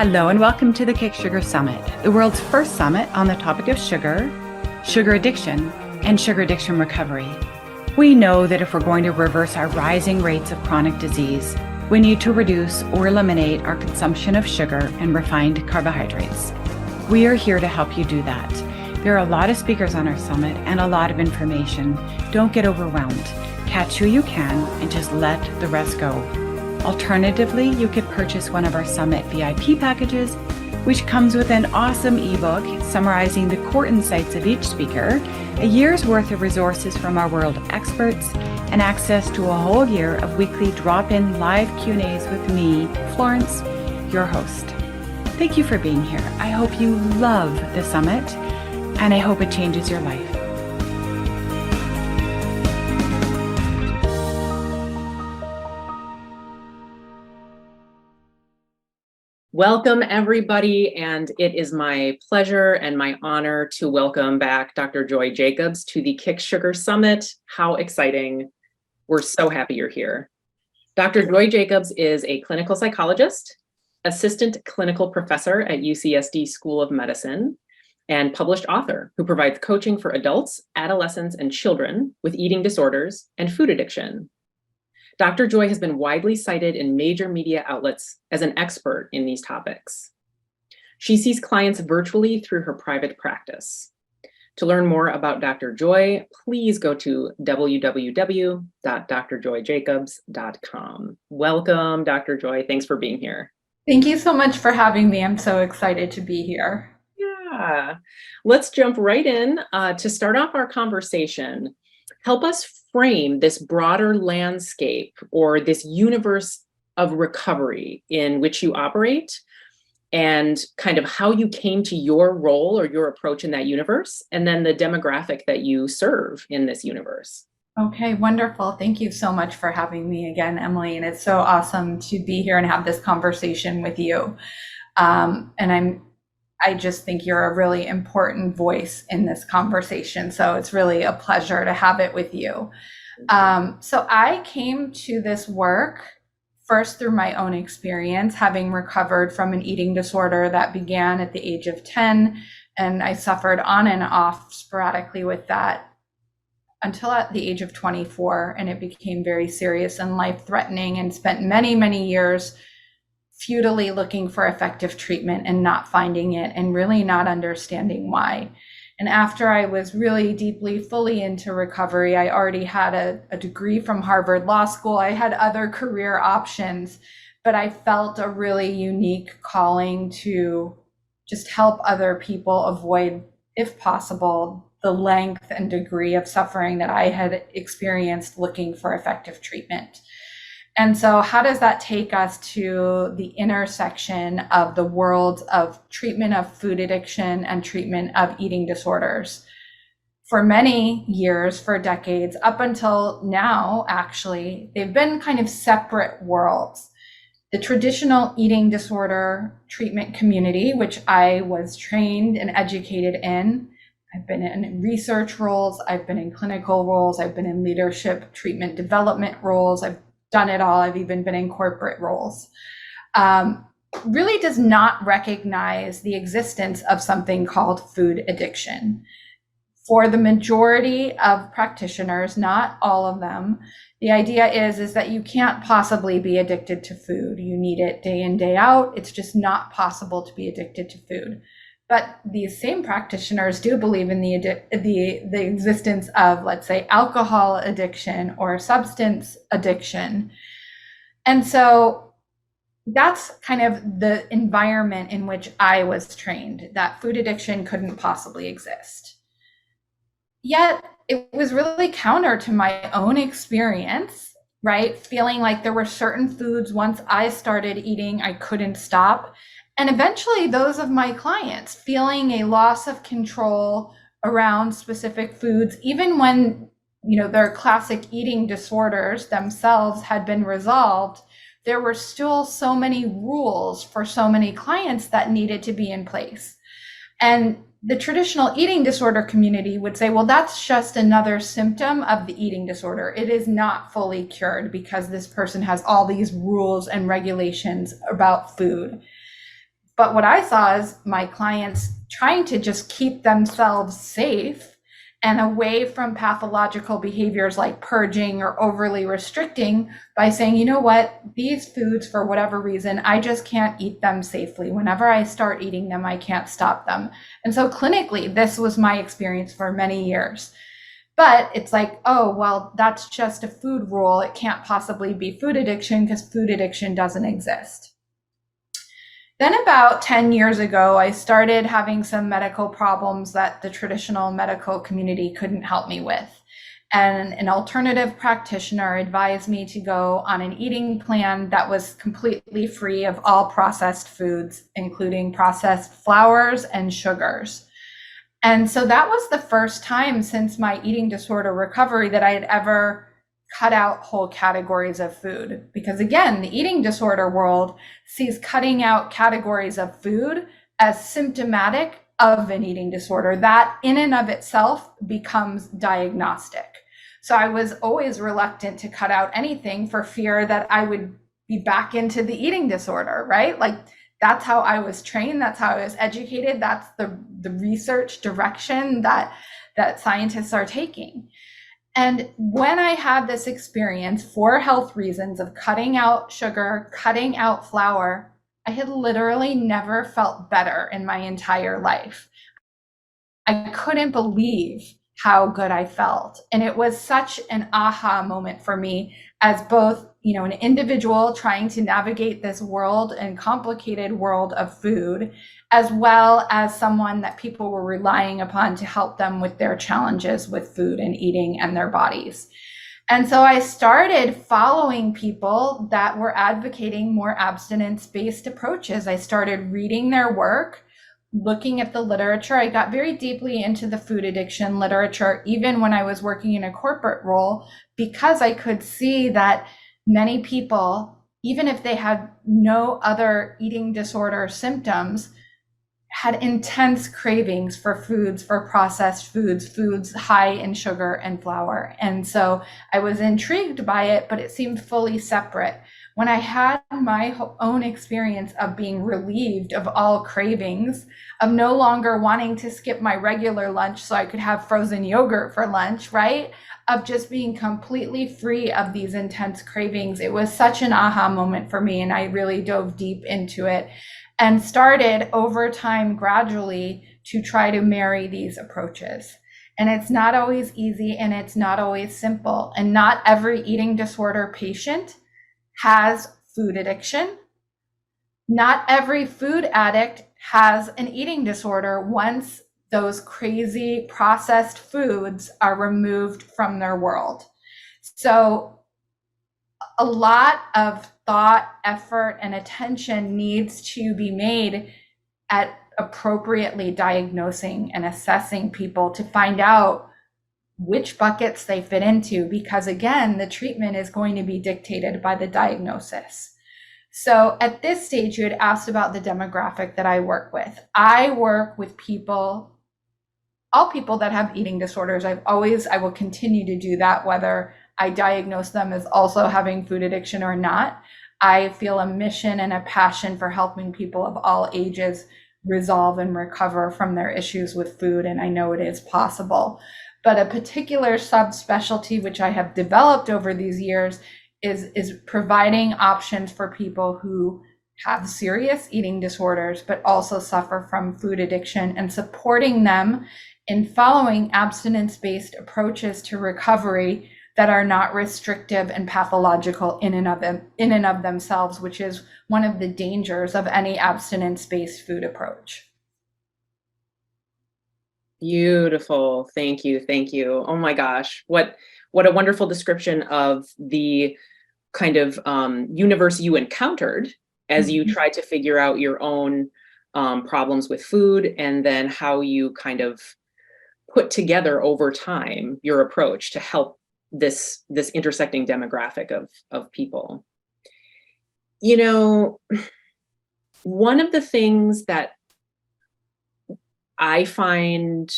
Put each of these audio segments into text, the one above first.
Hello and welcome to the Kick Sugar Summit, the world's first summit on the topic of sugar, sugar addiction, and sugar addiction recovery. We know that if we're going to reverse our rising rates of chronic disease, we need to reduce or eliminate our consumption of sugar and refined carbohydrates. We are here to help you do that. There are a lot of speakers on our summit and a lot of information. Don't get overwhelmed. Catch who you can and just let the rest go. Alternatively, you could purchase one of our Summit VIP packages, which comes with an awesome ebook summarizing the core insights of each speaker, a year's worth of resources from our world of experts, and access to a whole year of weekly drop-in live Q&As with me, Florence, your host. Thank you for being here. I hope you love the summit, and I hope it changes your life. Welcome, everybody, and it is my pleasure and my honor to welcome back Dr. Joy Jacobs to the Kick Sugar Summit. How exciting. We're so happy you're here. Dr. Joy Jacobs is a clinical psychologist, assistant clinical professor at UCSD School of Medicine, and published author who provides coaching for adults, adolescents, and children with eating disorders and food addiction. Dr. Joy has been widely cited in major media outlets as an expert in these topics. She sees clients virtually through her private practice. To learn more about Dr. Joy, please go to www.drjoyjacobs.com. Welcome, Dr. Joy. Thanks for being here. Thank you so much for having me. I'm so excited to be here. Yeah, let's jump right in. To start off our conversation, help us frame this broader landscape or this universe of recovery in which you operate and kind of how you came to your role or your approach in that universe, and then the demographic that you serve in this universe. Okay, wonderful. Thank you so much for having me again, Emily. And it's so awesome to be here and have this conversation with you. I just think you're a really important voice in this conversation. So it's really a pleasure to have it with you. So I came to this work first through my own experience, having recovered from an eating disorder that began at the age of 10. And I suffered on and off sporadically with that until at the age of 24. And it became very serious and life-threatening, and spent many, many years futilely looking for effective treatment and not finding it, and really not understanding why. And after I was really deeply, fully into recovery, I already had a degree from Harvard Law School. I had other career options, but I felt a really unique calling to just help other people avoid, if possible, the length and degree of suffering that I had experienced looking for effective treatment. And so how does that take us to the intersection of the worlds of treatment of food addiction and treatment of eating disorders? For many years, for decades, up until now, actually, they've been kind of separate worlds. The traditional eating disorder treatment community, which I was trained and educated in, I've been in research roles, I've been in clinical roles, I've been in leadership treatment development roles, I've done it all. I've even been in corporate roles. Really does not recognize the existence of something called food addiction. For the majority of practitioners, not all of them, the idea is that you can't possibly be addicted to food. You need it day in, day out. It's just not possible to be addicted to food. But these same practitioners do believe in the existence of, let's say, alcohol addiction or substance addiction. And so that's kind of the environment in which I was trained, that food addiction couldn't possibly exist. Yet it was really counter to my own experience, right? Feeling like there were certain foods once I started eating, I couldn't stop. And eventually those of my clients feeling a loss of control around specific foods, even when, their classic eating disorders themselves had been resolved, there were still so many rules for so many clients that needed to be in place. And the traditional eating disorder community would say, well, that's just another symptom of the eating disorder. It is not fully cured because this person has all these rules and regulations about food. But what I saw is my clients trying to just keep themselves safe and away from pathological behaviors like purging or overly restricting by saying, you know what, these foods, for whatever reason, I just can't eat them safely. Whenever I start eating them, I can't stop them. And so clinically, this was my experience for many years. But it's like, oh, well, that's just a food rule. It can't possibly be food addiction because food addiction doesn't exist. Then about 10 years ago, I started having some medical problems that the traditional medical community couldn't help me with. And an alternative practitioner advised me to go on an eating plan that was completely free of all processed foods, including processed flours and sugars. And so that was the first time since my eating disorder recovery that I had ever cut out whole categories of food. Because again, the eating disorder world sees cutting out categories of food as symptomatic of an eating disorder. That in and of itself becomes diagnostic. So I was always reluctant to cut out anything for fear that I would be back into the eating disorder, right? Like that's how I was trained. That's how I was educated. That's the research direction that scientists are taking. And when I had this experience for health reasons of cutting out sugar, cutting out flour, I had literally never felt better in my entire life. I couldn't believe how good I felt. And it was such an aha moment for me as both, an individual trying to navigate this world and complicated world of food, as well as someone that people were relying upon to help them with their challenges with food and eating and their bodies. And so I started following people that were advocating more abstinence-based approaches. I started reading their work, looking at the literature. I got very deeply into the food addiction literature, even when I was working in a corporate role, because I could see that many people, even if they had no other eating disorder symptoms, had intense cravings for foods, for processed foods high in sugar and flour. And so I was intrigued by it, but it seemed fully separate. When I had my own experience of being relieved of all cravings, of no longer wanting to skip my regular lunch so I could have frozen yogurt for lunch, right? Of just being completely free of these intense cravings, it was such an aha moment for me. And I really dove deep into it and started over time gradually to try to marry these approaches. And it's not always easy and it's not always simple. And not every eating disorder patient has food addiction. Not every food addict has an eating disorder once those crazy processed foods are removed from their world. So a lot of thought, effort, and attention needs to be made at appropriately diagnosing and assessing people to find out which buckets they fit into, because again, the treatment is going to be dictated by the diagnosis. So at this stage, you had asked about the demographic that I work with. I work with people, all people that have eating disorders. I will continue to do that, whether I diagnose them as also having food addiction or not. I feel a mission and a passion for helping people of all ages resolve and recover from their issues with food, and I know it is possible. But a particular subspecialty which I have developed over these years is providing options for people who have serious eating disorders, but also suffer from food addiction, and supporting them in following abstinence-based approaches to recovery that are not restrictive and pathological in and of themselves, which is one of the dangers of any abstinence-based food approach. Beautiful. Thank you. Thank you. Oh my gosh. What a wonderful description of the kind of universe you encountered as you tried to figure out your own problems with food, and then how you kind of put together over time your approach to help this intersecting demographic of people. One of the things that I find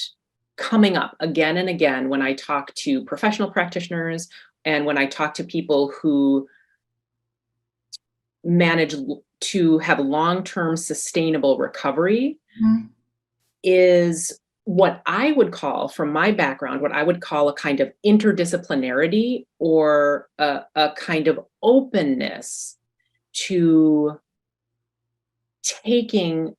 coming up again and again when I talk to professional practitioners and when I talk to people who manage to have long-term sustainable recovery Mhm. is what I would call, from my background, what I would call a kind of interdisciplinarity, or a kind of openness to taking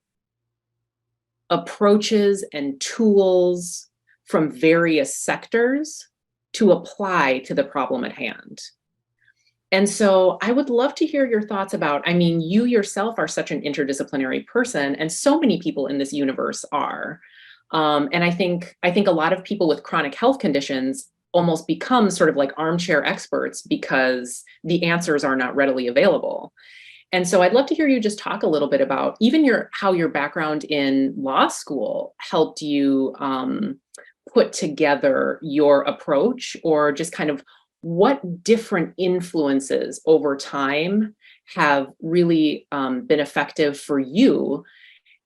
approaches and tools from various sectors to apply to the problem at hand. And so I would love to hear your thoughts about, I mean, you yourself are such an interdisciplinary person, and so many people in this universe are. And I think a lot of people with chronic health conditions almost become sort of like armchair experts because the answers are not readily available. And so I'd love to hear you just talk a little bit about even how your background in law school helped you put together your approach, or just kind of what different influences over time have really been effective for you,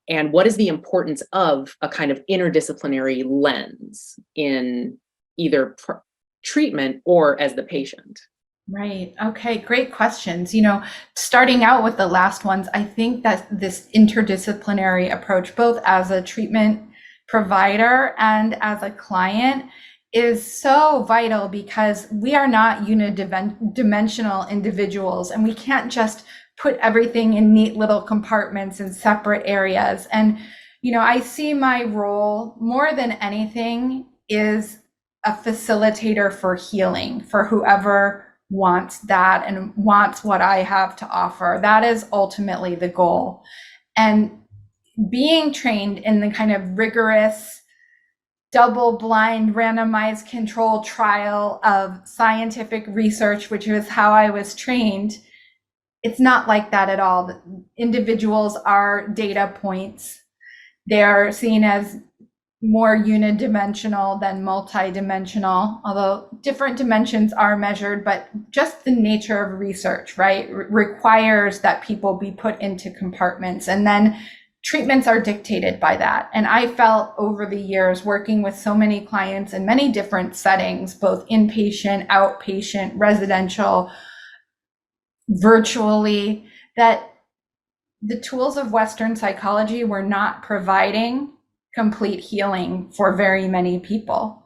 and what is the importance of a kind of interdisciplinary lens in either treatment or as the patient. Right. Okay. Great questions. Starting out with the last ones, I think that this interdisciplinary approach, both as a treatment provider and as a client, is so vital because we are not unidimensional individuals, and we can't just put everything in neat little compartments in separate areas. And, I see my role more than anything is a facilitator for healing for whoever wants that and wants what I have to offer. That is ultimately the goal. And being trained in the kind of rigorous, double-blind, randomized control trial of scientific research, which is how I was trained, it's not like that at all. Individuals are data points. They are seen as more unidimensional than multidimensional, although different dimensions are measured, but just the nature of research, right, requires that people be put into compartments, and then treatments are dictated by that. And I felt over the years working with so many clients in many different settings, both inpatient, outpatient, residential, virtually, that the tools of Western psychology were not providing complete healing for very many people.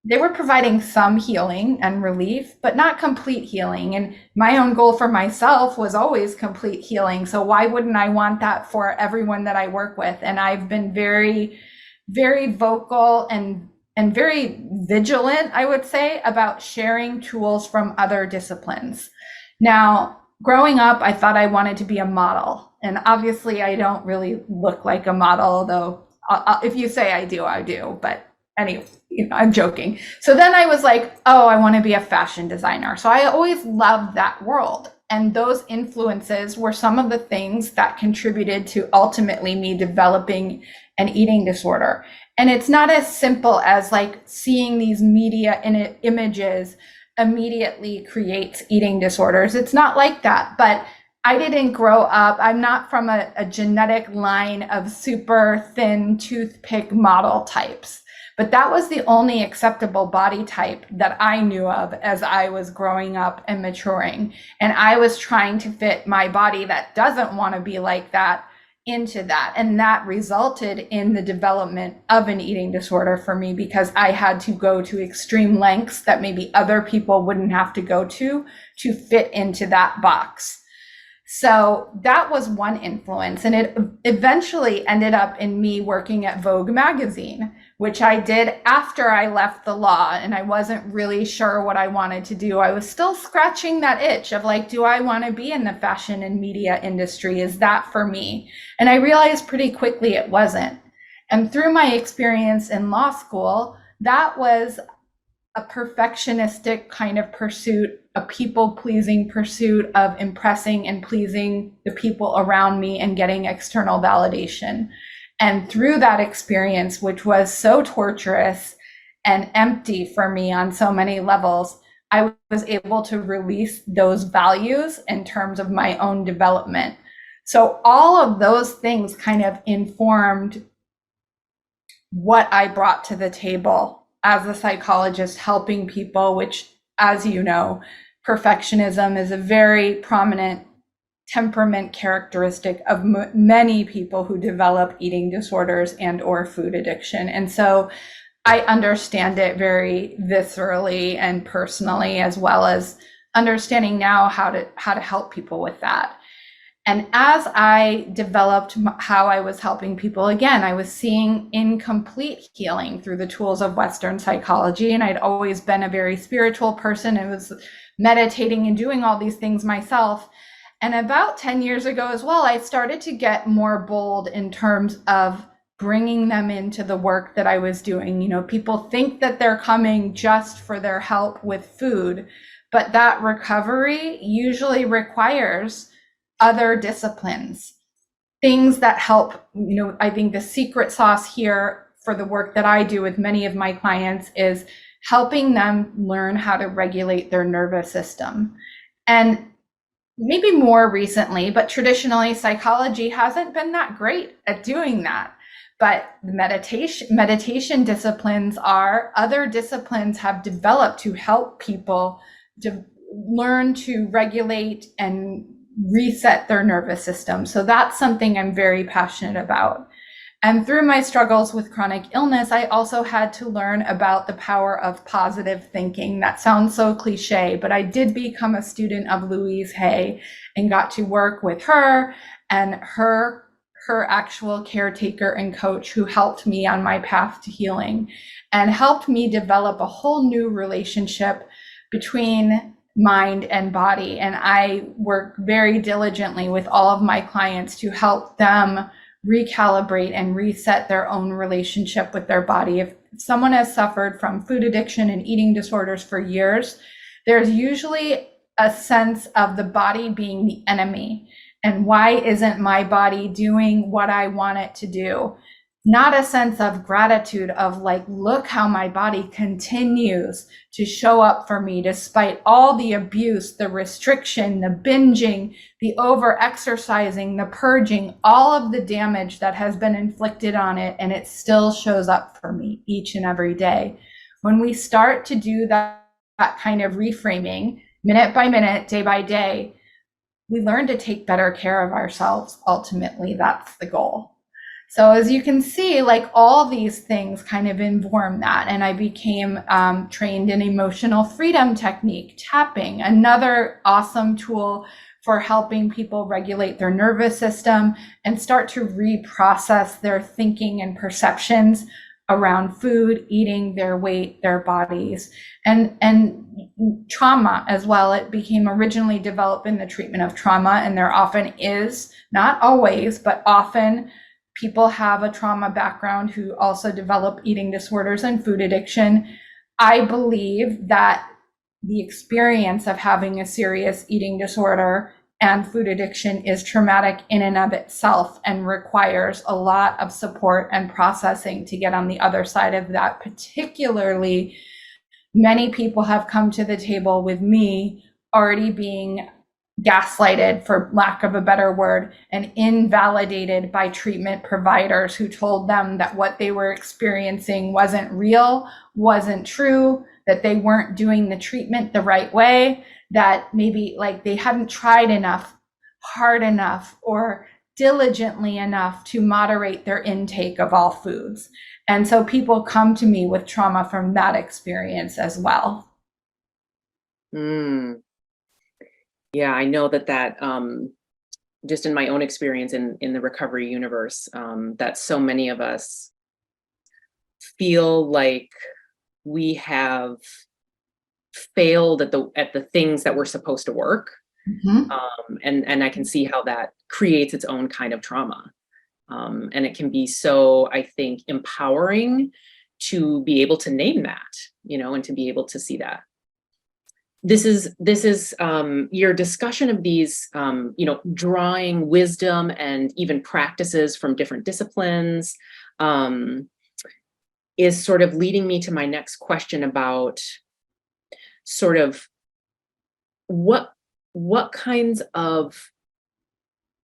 They were providing some healing and relief, but not complete healing. And my own goal for myself was always complete healing. So why wouldn't I want that for everyone that I work with? And I've been very, very vocal and very vigilant, I would say, about sharing tools from other disciplines. Now, growing up, I thought I wanted to be a model. And obviously, I don't really look like a model, though. If you say I do. But anyway, I'm joking. So then I was like, oh, I want to be a fashion designer. So I always loved that world. And those influences were some of the things that contributed to ultimately me developing an eating disorder. And it's not as simple as like seeing these media images immediately creates eating disorders. It's not like that. But I didn't grow up, I'm not from a genetic line of super thin toothpick model types, but that was the only acceptable body type that I knew of as I was growing up and maturing. And I was trying to fit my body that doesn't want to be like that into that. And that resulted in the development of an eating disorder for me, because I had to go to extreme lengths that maybe other people wouldn't have to go to fit into that box. So that was one influence. And it eventually ended up in me working at Vogue magazine, which I did after I left the law. And I wasn't really sure what I wanted to do. I was still scratching that itch of like, do I want to be in the fashion and media industry? Is that for me? And I realized pretty quickly it wasn't. And through my experience in law school, that was a perfectionistic kind of pursuit, a people-pleasing pursuit of impressing and pleasing the people around me and getting external validation. And through that experience, which was so torturous and empty for me on so many levels, I was able to release those values in terms of my own development. So all of those things kind of informed what I brought to the table as a psychologist helping people, which, as you know, perfectionism is a very prominent temperament characteristic of many people who develop eating disorders and or food addiction. And so I understand it very viscerally and personally, as well as understanding now how to help people with that. And as I developed how I was helping people, again, I was seeing incomplete healing through the tools of Western psychology. And I'd always been a very spiritual person. I was meditating and doing all these things myself. And about 10 years ago as well, I started to get more bold in terms of bringing them into the work that I was doing. You know, people think that they're coming just for their help with food, but that recovery usually requires other disciplines, things that help. You know, I think the secret sauce here for the work that I do with many of my clients is helping them learn how to regulate their nervous system. And maybe more recently, but traditionally psychology hasn't been that great at doing that. But the meditation disciplines other disciplines have developed to help people to learn to regulate and reset their nervous system. So that's something I'm very passionate about. And through my struggles with chronic illness, I also had to learn about the power of positive thinking. That sounds so cliche, but I did become a student of Louise Hay and got to work with her and her actual caretaker and coach, who helped me on my path to healing and helped me develop a whole new relationship between mind and body. And I work very diligently with all of my clients to help them recalibrate and reset their own relationship with their body. If someone has suffered from food addiction and eating disorders for years, there's usually a sense of the body being the enemy. And why isn't my body doing what I want it to do? Not a sense of gratitude of like, look how my body continues to show up for me despite all the abuse, the restriction, the binging, the over-exercising, the purging, all of the damage that has been inflicted on it, and it still shows up for me each and every day. When we start to do that kind of reframing, minute by minute, day by day, we learn to take better care of ourselves. Ultimately, that's the goal. So as you can see, like all these things kind of inform that. And I became trained in emotional freedom technique, tapping, another awesome tool for helping people regulate their nervous system and start to reprocess their thinking and perceptions around food, eating, their weight, their bodies, and trauma as well. It became originally developed in the treatment of trauma, and there often is, not always, but often, people have a trauma background who also develop eating disorders and food addiction. I believe that the experience of having a serious eating disorder and food addiction is traumatic in and of itself and requires a lot of support and processing to get on the other side of that. Particularly, many people have come to the table with me already being gaslighted, for lack of a better word, and invalidated by treatment providers who told them that what they were experiencing wasn't real, wasn't true, that they weren't doing the treatment the right way, that maybe like they hadn't tried enough, hard enough, or diligently enough to moderate their intake of all foods. And so people come to me with trauma from that experience as well. Yeah, I know that just in my own experience in the recovery universe, that so many of us feel like we have failed at the things that were supposed to work. And I can see how that creates its own kind of trauma. And it can be so, I think, empowering to be able to name that, and to be able to see that. This is your discussion of these, drawing wisdom and even practices from different disciplines, is sort of leading me to my next question about sort of what kinds of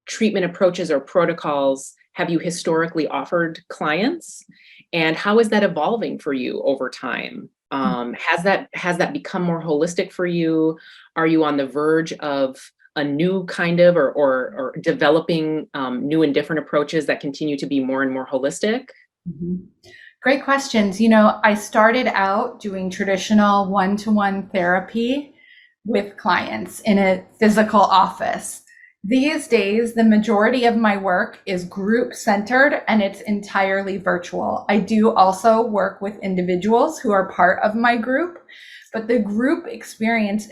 treatment approaches or protocols have you historically offered clients, and how is that evolving for you over time? Has that become more holistic for you? Are you on the verge of a new kind of or developing new and different approaches that continue to be more and more holistic? Mhm. Great questions. You know, I started out doing traditional one-to-one therapy with clients in a physical office. These days, the majority of my work is group centered and it's entirely virtual. I do also work with individuals who are part of my group, but the group experience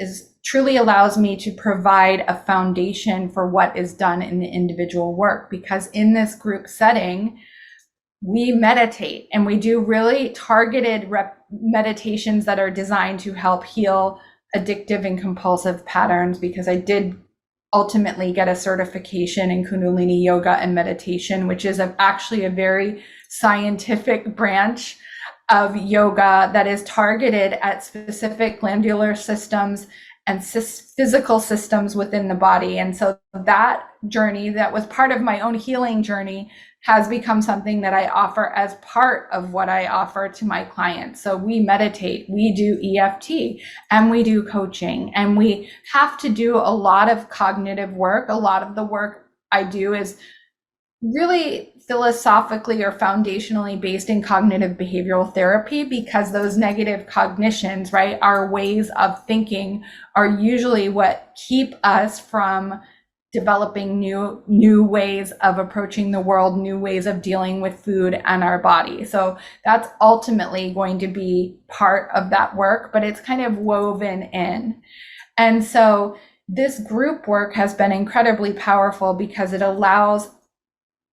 truly allows me to provide a foundation for what is done in the individual work, because in this group setting, we meditate and we do really targeted meditations that are designed to help heal addictive and compulsive patterns, because I did ultimately get a certification in Kundalini yoga and meditation, which is actually a very scientific branch of yoga that is targeted at specific glandular systems and physical systems within the body. And so that journey that was part of my own healing journey has become something that I offer as part of what I offer to my clients. So we meditate, we do EFT, and we do coaching, and we have to do a lot of cognitive work. A lot of the work I do is really philosophically or foundationally based in cognitive behavioral therapy, because those negative cognitions, right, our ways of thinking are usually what keep us from developing new ways of approaching the world, new ways of dealing with food and our body. So that's ultimately going to be part of that work, but it's kind of woven in. And so this group work has been incredibly powerful because it allows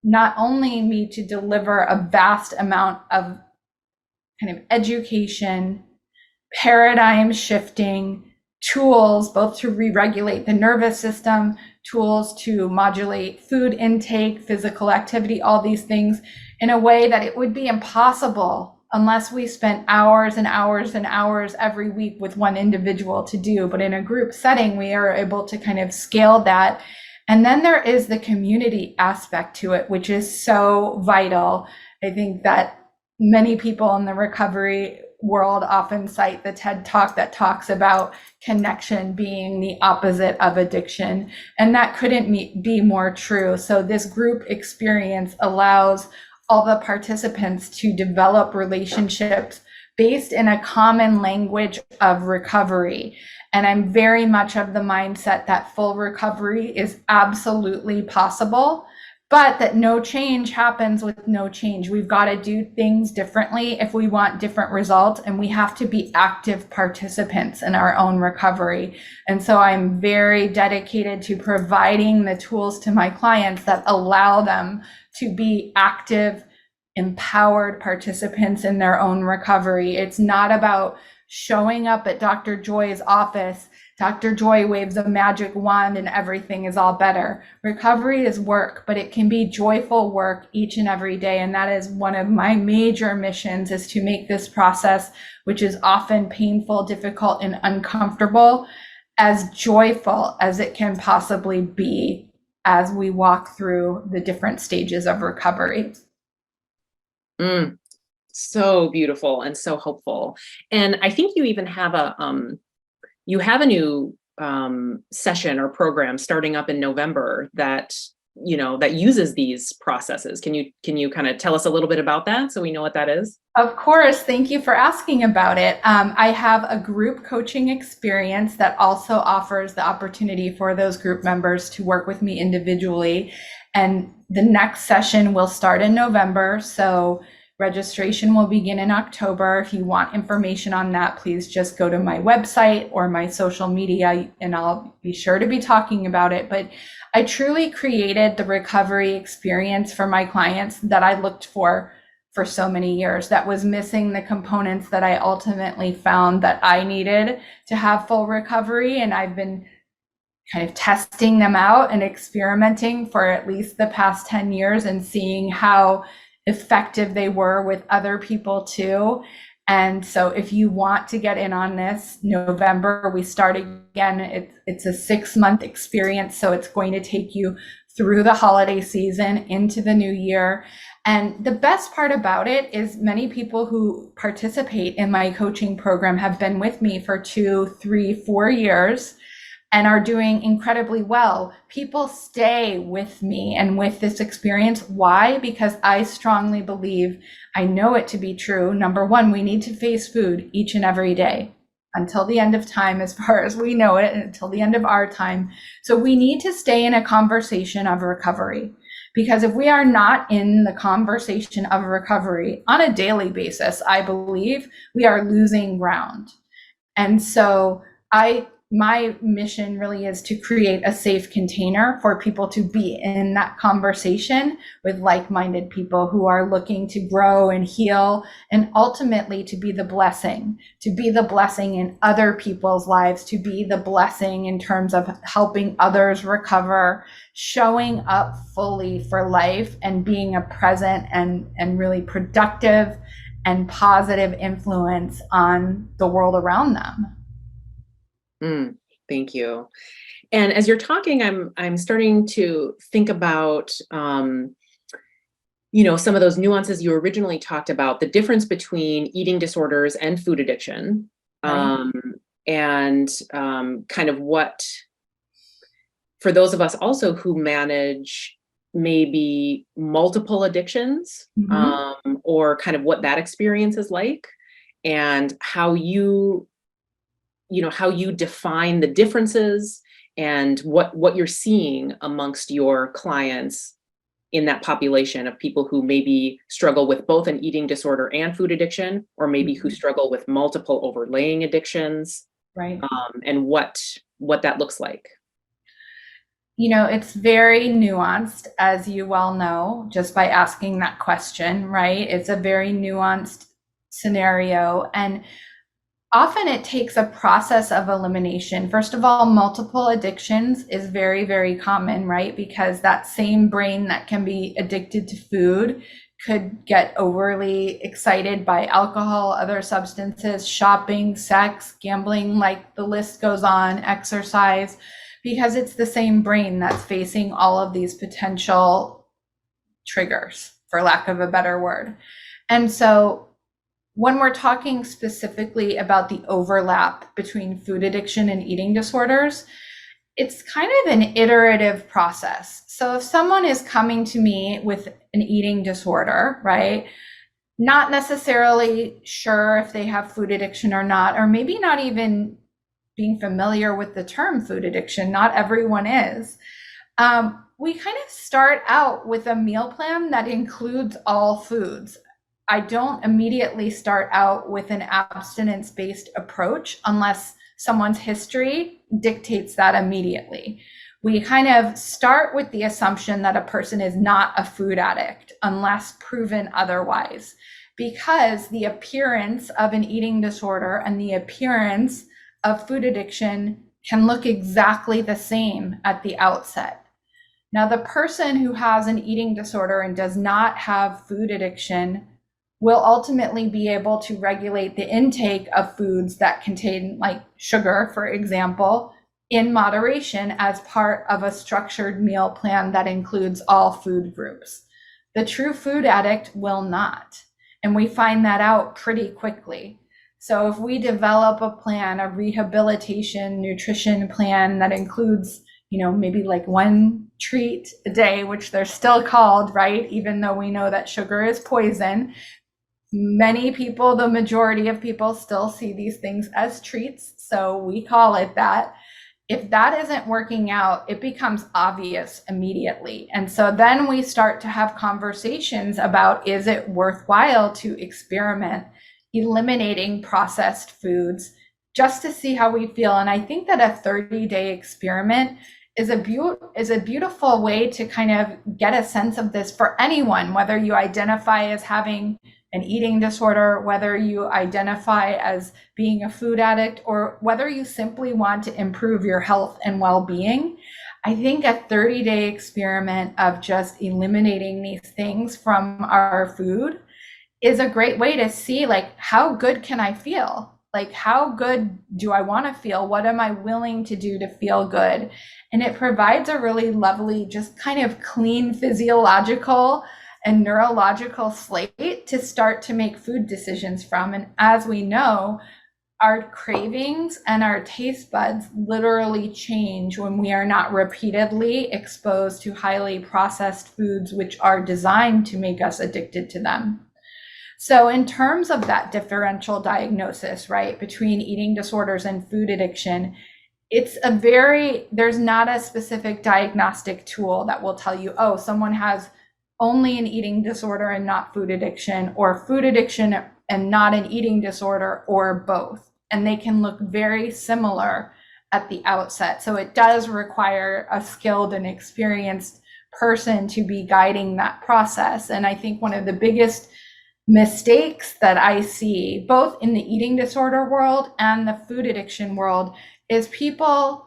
not only me to deliver a vast amount of kind of education, paradigm shifting tools, both to re-regulate the nervous system, tools to modulate food intake, physical activity, all these things in a way that it would be impossible unless we spent hours and hours and hours every week with one individual to do. But in a group setting, we are able to kind of scale that. And then there is the community aspect to it, which is so vital. I think that many people in the recovery world often cite the TED Talk that talks about connection being the opposite of addiction. And that couldn't be more true. So this group experience allows all the participants to develop relationships based in a common language of recovery. And I'm very much of the mindset that full recovery is absolutely possible, but that no change happens with no change. We've got to do things differently if we want different results, and we have to be active participants in our own recovery. And so I'm very dedicated to providing the tools to my clients that allow them to be active, empowered participants in their own recovery. It's not about showing up at Dr. Joy's office. Dr. Joy waves a magic wand and everything is all better. Recovery is work, but it can be joyful work each and every day. And that is one of my major missions, is to make this process, which is often painful, difficult, and uncomfortable, as joyful as it can possibly be as we walk through the different stages of recovery. So beautiful and so hopeful. And I think you even have a new session or program starting up in November that uses these processes. Can you kind of tell us a little bit about that so we know what that is? Of course. Thank you for asking about it. I have a group coaching experience that also offers the opportunity for those group members to work with me individually. And the next session will start in November. So registration will begin in October. If you want information on that, please just go to my website or my social media, and I'll be sure to be talking about it. But I truly created the recovery experience for my clients that I looked for so many years, that was missing the components that I ultimately found that I needed to have full recovery. And I've been kind of testing them out and experimenting for at least the past 10 years and seeing how effective they were with other people too. And so if you want to get in on this, November, we start again. It's a 6-month experience. So it's going to take you through the holiday season into the new year. And the best part about it is many people who participate in my coaching program have been with me for 2, 3, 4 years. and are doing incredibly well, people stay with me and with this experience. Why? Because I strongly believe, I know it to be true. Number one, we need to face food each and every day until the end of time, as far as we know it, until the end of our time. So we need to stay in a conversation of recovery. Because if we are not in the conversation of recovery on a daily basis, I believe we are losing ground. And so my mission really is to create a safe container for people to be in that conversation with like-minded people who are looking to grow and heal, and ultimately to be the blessing in other people's lives, to be the blessing in terms of helping others recover, showing up fully for life, and being a present and really productive and positive influence on the world around them. Thank you. And as you're talking, I'm starting to think about, some of those nuances you originally talked about, the difference between eating disorders and food addiction, Right. and kind of what, for those of us also who manage maybe multiple addictions, or kind of what that experience is like, and how you define the differences and what you're seeing amongst your clients in that population of people who maybe struggle with both an eating disorder and food addiction, or maybe who struggle with multiple overlaying addictions, Right. and what that looks like. It's very nuanced, as you well know, just by asking that question, right? It's a very nuanced scenario. And often it takes a process of elimination. First of all, multiple addictions is very, very common, right? Because that same brain that can be addicted to food could get overly excited by alcohol, other substances, shopping, sex, gambling, like the list goes on, exercise, because it's the same brain that's facing all of these potential triggers, for lack of a better word. And so when we're talking specifically about the overlap between food addiction and eating disorders, it's kind of an iterative process. So if someone is coming to me with an eating disorder, right, not necessarily sure if they have food addiction or not, or maybe not even being familiar with the term food addiction, not everyone is, we kind of start out with a meal plan that includes all foods. I don't immediately start out with an abstinence-based approach unless someone's history dictates that immediately. We kind of start with the assumption that a person is not a food addict unless proven otherwise, because the appearance of an eating disorder and the appearance of food addiction can look exactly the same at the outset. Now, the person who has an eating disorder and does not have food addiction will ultimately be able to regulate the intake of foods that contain, like sugar, for example, in moderation as part of a structured meal plan that includes all food groups. The true food addict will not. And we find that out pretty quickly. So if we develop a plan, a rehabilitation nutrition plan that includes, maybe like one treat a day, which they're still called, right? Even though we know that sugar is poison, many people, the majority of people, still see these things as treats. So we call it that. If that isn't working out, it becomes obvious immediately. And so then we start to have conversations about, is it worthwhile to experiment eliminating processed foods just to see how we feel? And I think that a 30-day experiment is a beautiful way to kind of get a sense of this for anyone, whether you identify as having an eating disorder, whether you identify as being a food addict, or whether you simply want to improve your health and well-being. I think a 30-day experiment of just eliminating these things from our food is a great way to see, like, how good can I feel? Like, how good do I want to feel? What am I willing to do to feel good? And it provides a really lovely, just kind of clean physiological and neurological slate to start to make food decisions from. And as we know, our cravings and our taste buds literally change when we are not repeatedly exposed to highly processed foods, which are designed to make us addicted to them. So in terms of that differential diagnosis, right, between eating disorders and food addiction, there's not a specific diagnostic tool that will tell you, oh, someone has only an eating disorder and not food addiction, or food addiction and not an eating disorder, or both. And they can look very similar at the outset. So it does require a skilled and experienced person to be guiding that process. And I think one of the biggest mistakes that I see, both in the eating disorder world and the food addiction world, is people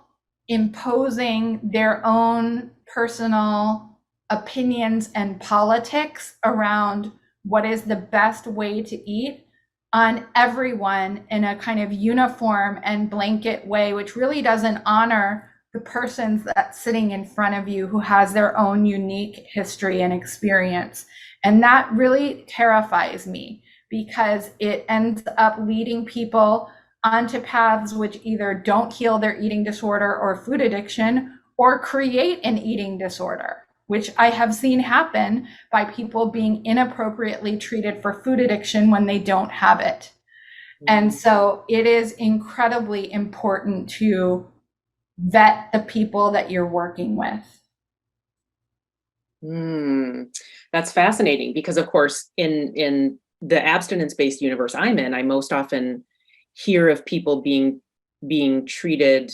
imposing their own personal opinions and politics around what is the best way to eat on everyone in a kind of uniform and blanket way, which really doesn't honor the person that's sitting in front of you who has their own unique history and experience. And that really terrifies me, because it ends up leading people onto paths which either don't heal their eating disorder or food addiction, or create an eating disorder, which I have seen happen by people being inappropriately treated for food addiction when they don't have it. And so it is incredibly important to vet the people that you're working with. That's fascinating, because of course, in the abstinence-based universe I'm in, I most often hear of people being treated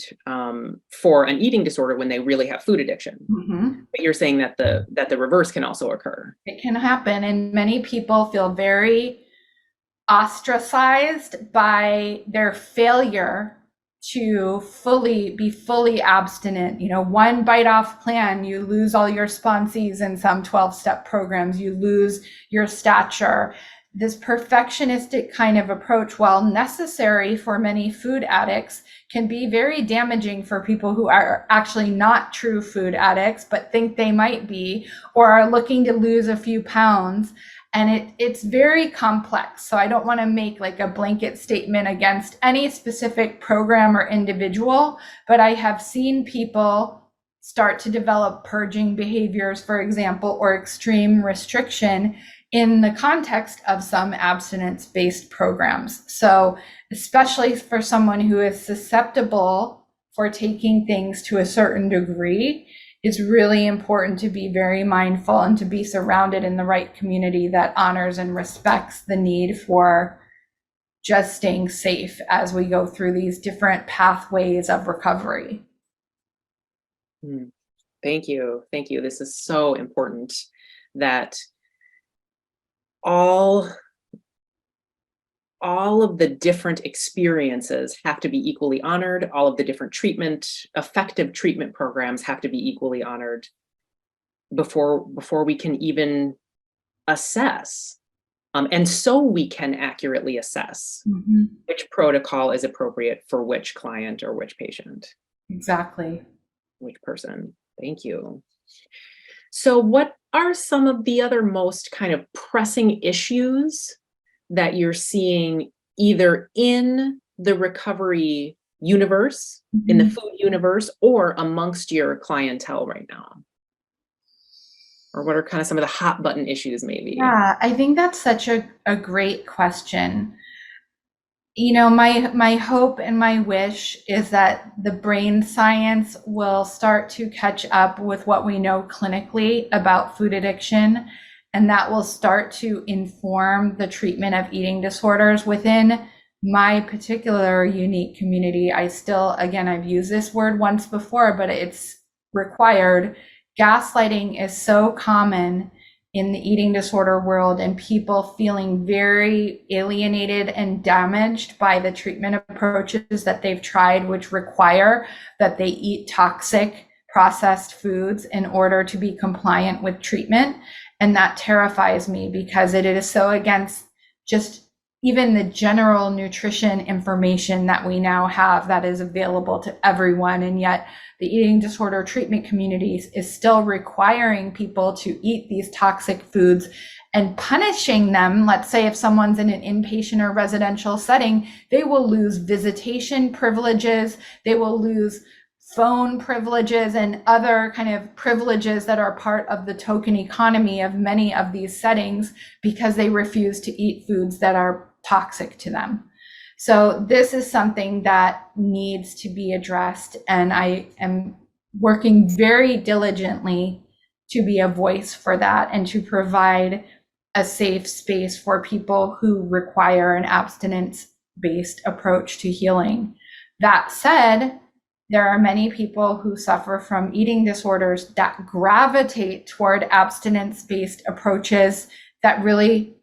for an eating disorder when they really have food addiction. But you're saying that the reverse can also occur. It can happen, and many people feel very ostracized by their failure to be fully abstinent. One bite off plan, you lose all your sponsees in some 12-step programs, you lose your stature. This perfectionistic kind of approach, while necessary for many food addicts, can be very damaging for people who are actually not true food addicts, but think they might be, or are looking to lose a few pounds. And it's very complex. So I don't want to make like a blanket statement against any specific program or individual, but I have seen people start to develop purging behaviors, for example, or extreme restriction in the context of some abstinence-based programs. So especially for someone who is susceptible for taking things to a certain degree, it's really important to be very mindful and to be surrounded in the right community that honors and respects the need for just staying safe as we go through these different pathways of recovery. Thank you. Thank you. This is so important, that all of the different experiences have to be equally honored. All of the different effective treatment programs have to be equally honored before we can even assess. And so we can accurately assess which protocol is appropriate for which client or which patient. Exactly. Which person. Thank you. So what are some of the other most kind of pressing issues that you're seeing either in the recovery universe, in the food universe, or amongst your clientele right now? Or what are kind of some of the hot button issues maybe? Yeah, I think that's such a great question. My hope and my wish is that the brain science will start to catch up with what we know clinically about food addiction, and that will start to inform the treatment of eating disorders within my particular unique community. I've used this word once before, but it's required. Gaslighting is so common in the eating disorder world, and people feeling very alienated and damaged by the treatment approaches that they've tried, which require that they eat toxic processed foods in order to be compliant with treatment. And that terrifies me, because it is so against just even the general nutrition information that we now have that is available to everyone. And yet the eating disorder treatment communities is still requiring people to eat these toxic foods And punishing them, let's say if someone's in an inpatient or residential setting, they will lose visitation privileges, they will lose phone privileges and other kind of privileges that are part of the token economy of many of these settings because they refuse to eat foods that are toxic to them. So this is something that needs to be addressed, and I am working very diligently to be a voice for that and to provide a safe space for people who require an abstinence-based approach to healing. That said, there are many people who suffer from eating disorders that gravitate toward abstinence-based approaches that really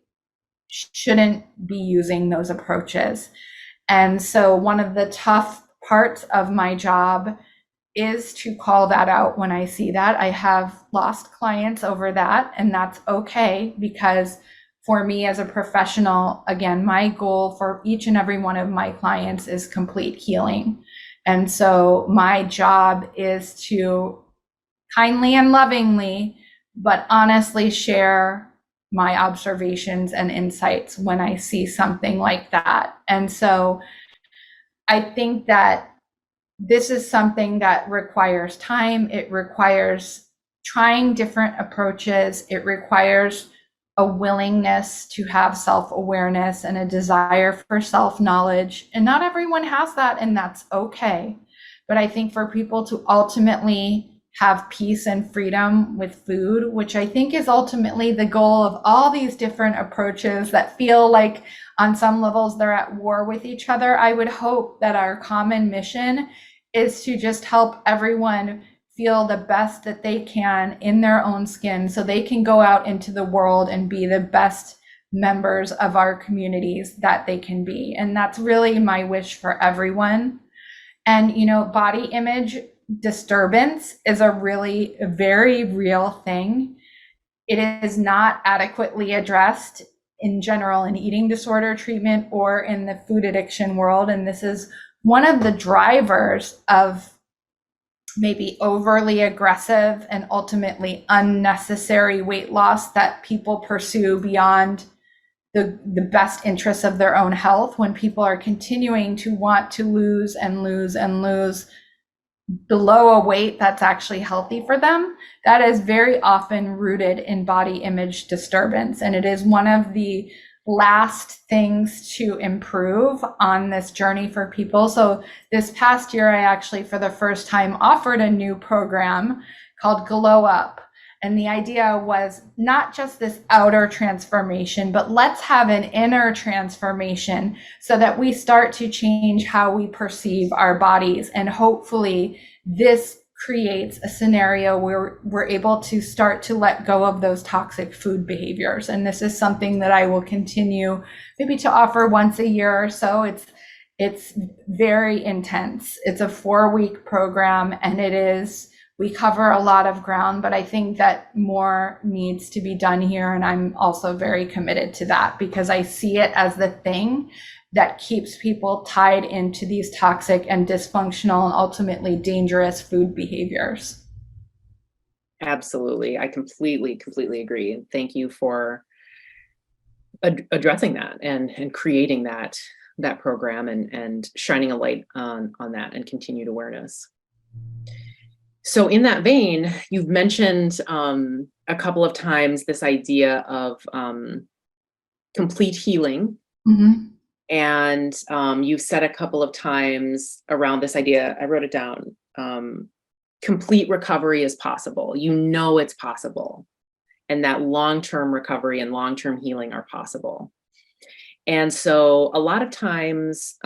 shouldn't be using those approaches. And so one of the tough parts of my job is to call that out when I see that. I have lost clients over that, and that's okay, because for me as a professional, again, my goal for each and every one of my clients is complete healing. And so my job is to kindly and lovingly, but honestly share my observations and insights when I see something like that. And so I think that this is something that requires time. It requires trying different approaches. It requires a willingness to have self-awareness and a desire for self-knowledge. And not everyone has that, and that's okay. But I think for people to ultimately have peace and freedom with food, which I think is ultimately the goal of all these different approaches that feel like on some levels they're at war with each other, I would hope that our common mission is to just help everyone feel the best that they can in their own skin so they can go out into the world and be the best members of our communities that they can be. And that's really my wish for everyone. And, you know, body image disturbance is a very real thing. It is not adequately addressed in general in eating disorder treatment or in the food addiction world. And this is one of the drivers of maybe overly aggressive and ultimately unnecessary weight loss that people pursue beyond the best interests of their own health, when people are continuing to want to lose and lose and lose below a weight that's actually healthy for them. That is very often rooted in body image disturbance. And it is one of the last things to improve on this journey for people. So this past year, I actually, for the first time, offered a new program called Glow Up. And the idea was not just this outer transformation, but let's have an inner transformation so that we start to change how we perceive our bodies. And hopefully this creates a scenario where we're able to start to let go of those toxic food behaviors. And this is something that I will continue maybe to offer once a year or so. It's very intense. It's a 4-week program, and we cover a lot of ground, but I think that more needs to be done here. And I'm also very committed to that because I see it as the thing that keeps people tied into these toxic and dysfunctional and ultimately dangerous food behaviors. Absolutely. I completely agree. And thank you for addressing that and creating that program and shining a light on that and continued awareness. So in that vein, you've mentioned a couple of times this idea of complete healing. Mm-hmm. And you've said a couple of times around this idea, I wrote it down, complete recovery is possible. You know it's possible. And that long-term recovery and long-term healing are possible. And so a lot of times,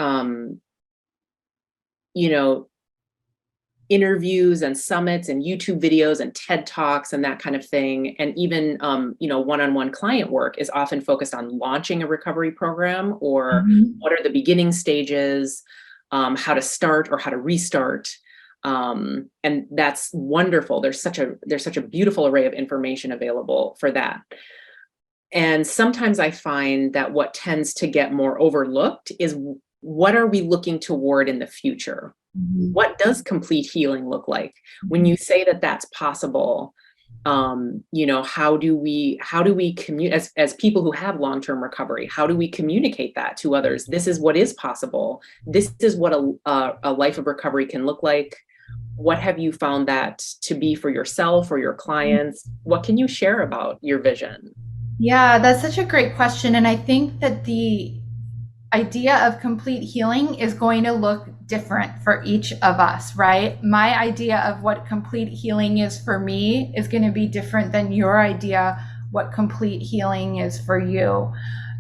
interviews and summits and YouTube videos and TED Talks and that kind of thing, and even one-on-one client work is often focused on launching a recovery program or what are the beginning stages, how to start or how to restart, and that's wonderful. There's such a beautiful array of information available for that. And sometimes I find that what tends to get more overlooked is what are we looking toward in the future? What does complete healing look like? When you say that that's possible, How do we communicate as people who have long-term recovery? How do we communicate that to others? This is what is possible. This is what a life of recovery can look like. What have you found that to be for yourself or your clients? What can you share about your vision? Yeah, that's such a great question. And I think that the idea of complete healing is going to look different for each of us, right? My idea of what complete healing is for me is going to be different than your idea what complete healing is for you.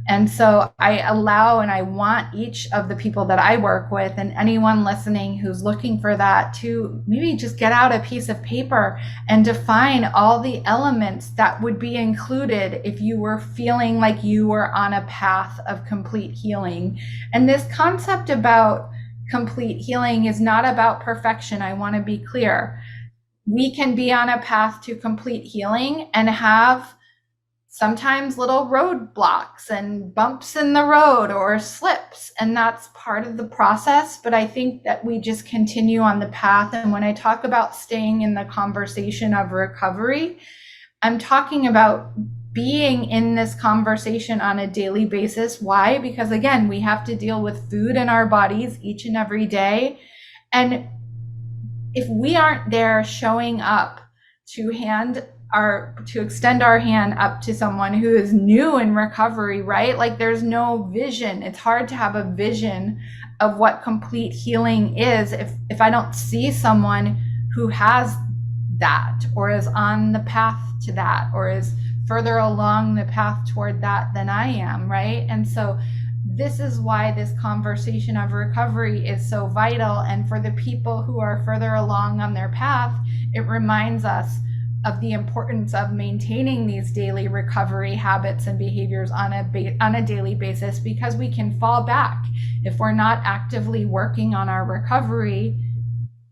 And so I allow and I want each of the people that I work with and anyone listening who's looking for that to maybe just get out a piece of paper and define all the elements that would be included if you were feeling like you were on a path of complete healing. And this concept about complete healing is not about perfection. I want to be clear. We can be on a path to complete healing and have sometimes little roadblocks and bumps in the road or slips, and that's part of the process. But I think that we just continue on the path. And when I talk about staying in the conversation of recovery, I'm talking about being in this conversation on a daily basis. Why? Because again, we have to deal with food in our bodies each and every day. And if we aren't there showing up to extend our hand up to someone who is new in recovery, right? Like there's no vision. It's hard to have a vision of what complete healing is if I don't see someone who has that or is on the path to that or is further along the path toward that than I am, right? And so this is why this conversation of recovery is so vital. And for the people who are further along on their path, it reminds us of the importance of maintaining these daily recovery habits and behaviors on a daily basis, because we can fall back. If we're not actively working on our recovery,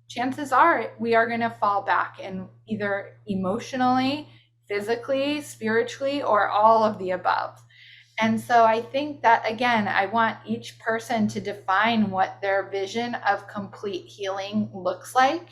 chances are we are going to fall back, and either emotionally, physically, spiritually, or all of the above. And so I think that, again, I want each person to define what their vision of complete healing looks like,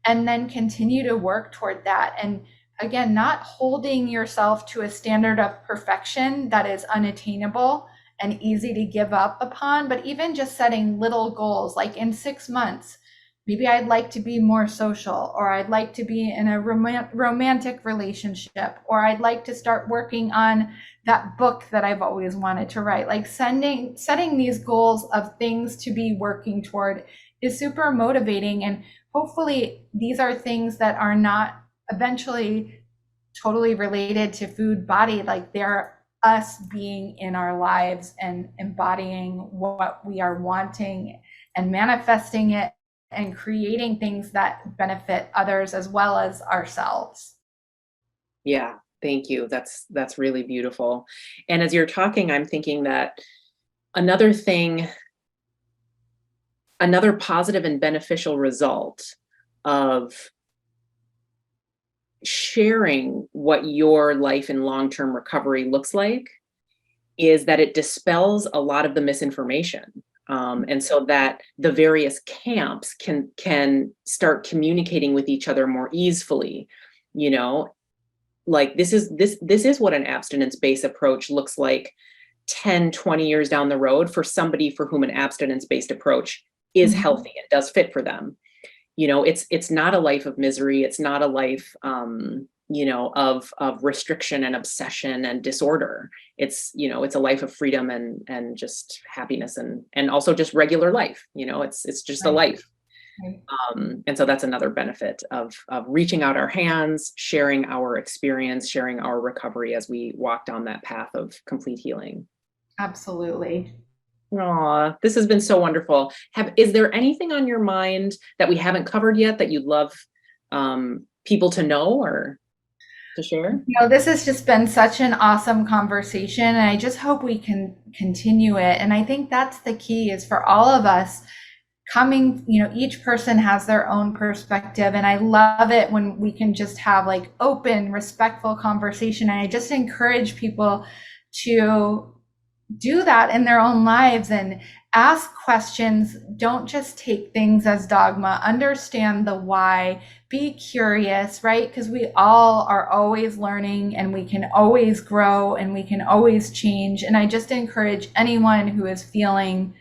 and then continue to work toward that. And again, not holding yourself to a standard of perfection that is unattainable and easy to give up upon, but even just setting little goals, like in 6 months, maybe I'd like to be more social, or I'd like to be in a romantic relationship, or I'd like to start working on that book that I've always wanted to write. Like setting these goals of things to be working toward is super motivating. And hopefully these are things that are not eventually totally related to food body. Like they're us being in our lives and embodying what we are wanting and manifesting it and creating things that benefit others as well as ourselves. Yeah, thank you. That's really beautiful. And as you're talking, I'm thinking that another positive and beneficial result of sharing what your life in long-term recovery looks like is that it dispels a lot of the misinformation. And so that the various camps can start communicating with each other more easily, like this is what an abstinence-based approach looks like 10, 20 years down the road for somebody for whom an abstinence-based approach is healthy and does fit for them. It's not a life of misery. It's not a life, of restriction and obsession and disorder. It's a life of freedom and just happiness and also just regular life. It's just a life. And so that's another benefit of reaching out our hands, sharing our experience, sharing our recovery as we walk down that path of complete healing. Absolutely. Aw, this has been so wonderful. Is there anything on your mind that we haven't covered yet that you'd love people to know or to share? This has just been such an awesome conversation, and I just hope we can continue it. And I think that's the key, is for all of us coming, each person has their own perspective. And I love it when we can just have like open, respectful conversation. And I just encourage people to do that in their own lives and Ask questions. Don't just take things as dogma. Understand the why. Be curious, right? Because we all are always learning and we can always grow and we can always change. And I just encourage anyone who is feeling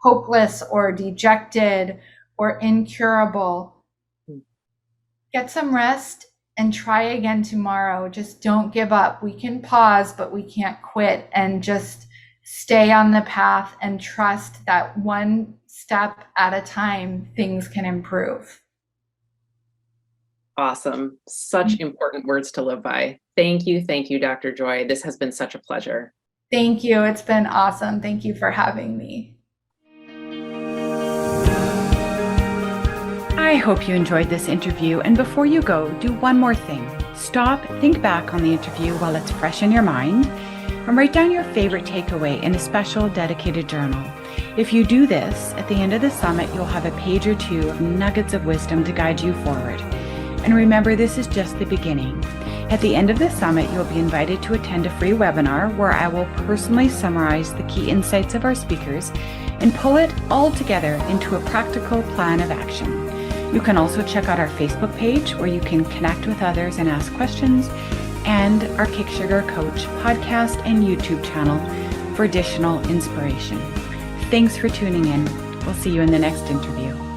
hopeless or dejected or incurable, get some rest and try again tomorrow. Just don't give up. We can pause, but we can't quit, and just stay on the path and trust that one step at a time, things can improve. Awesome. Such important words to live by. Thank you, Dr. Joy. This has been such a pleasure. Thank you. It's been awesome. Thank you for having me. I hope you enjoyed this interview, and before you go, do one more thing. Stop, think back on the interview while it's fresh in your mind, and write down your favorite takeaway in a special dedicated journal. If you do this, at the end of the summit, you'll have a page or two of nuggets of wisdom to guide you forward. And remember, this is just the beginning. At the end of the summit, you'll be invited to attend a free webinar where I will personally summarize the key insights of our speakers and pull it all together into a practical plan of action. You can also check out our Facebook page where you can connect with others and ask questions, and our Kick Sugar Coach podcast and YouTube channel for additional inspiration. Thanks for tuning in. We'll see you in the next interview.